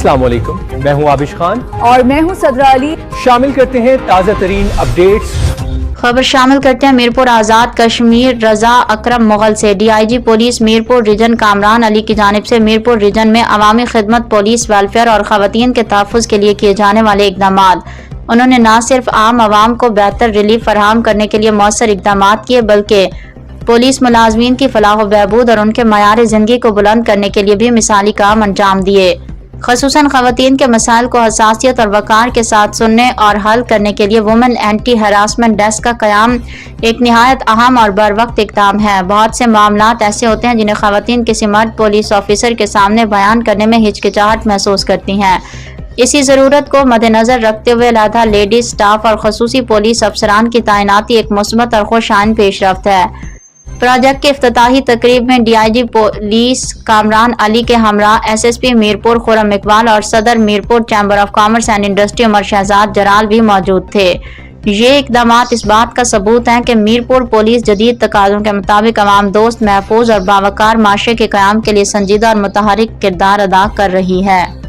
السلام علیکم، میں ہوں عابش خان اور میں ہوں صدرہ علی۔ شامل کرتے ہیں تازہ ترین اپڈیٹس۔ خبر شامل کرتے ہیں میرپور آزاد کشمیر رضا اکرم مغل سے۔ D I G police Mirpur region Kamran Ali کی جانب سے میرپور ریجن میں عوامی خدمت، پولیس ویلفیئر اور خواتین کے تحفظ کے لیے کیے جانے والے اقدامات۔ انہوں نے نہ صرف عام عوام کو بہتر ریلیف فراہم کرنے کے لیے مؤثر اقدامات کیے بلکہ پولیس ملازمین کی فلاح و بہبود اور ان کے معیار زندگی کو بلند کرنے کے لیے بھی مثالی کام انجام دیے۔ خصوصاً خواتین کے مسائل کو حساسیت اور وقار کے ساتھ سننے اور حل کرنے کے لیے وومن اینٹی ہراسمنٹ ڈیسک کا قیام ایک نہایت اہم اور بروقت اقدام ہے۔ بہت سے معاملات ایسے ہوتے ہیں جنہیں خواتین کسی مرد پولیس آفیسر کے سامنے بیان کرنے میں ہچکچاہٹ محسوس کرتی ہیں۔ اسی ضرورت کو مد نظر رکھتے ہوئے علیحدہ لیڈیز سٹاف اور خصوصی پولیس افسران کی تعیناتی ایک مثبت اور خوش آئند پیش رفت ہے۔ پروجیکٹ کے افتتاحی تقریب میں D I G police Kamran Ali کے ہمراہ S S P Mirpur Khurram Iqbal اور صدر Mirpur chamber of commerce and industry Umar Shahzad Jalal بھی موجود تھے۔ یہ اقدامات اس بات کا ثبوت ہیں کہ میرپور پولیس جدید تقاضوں کے مطابق عوام دوست، محفوظ اور باوقار معاشرے کے قیام کے لیے سنجیدہ اور متحرک کردار ادا کر رہی ہے۔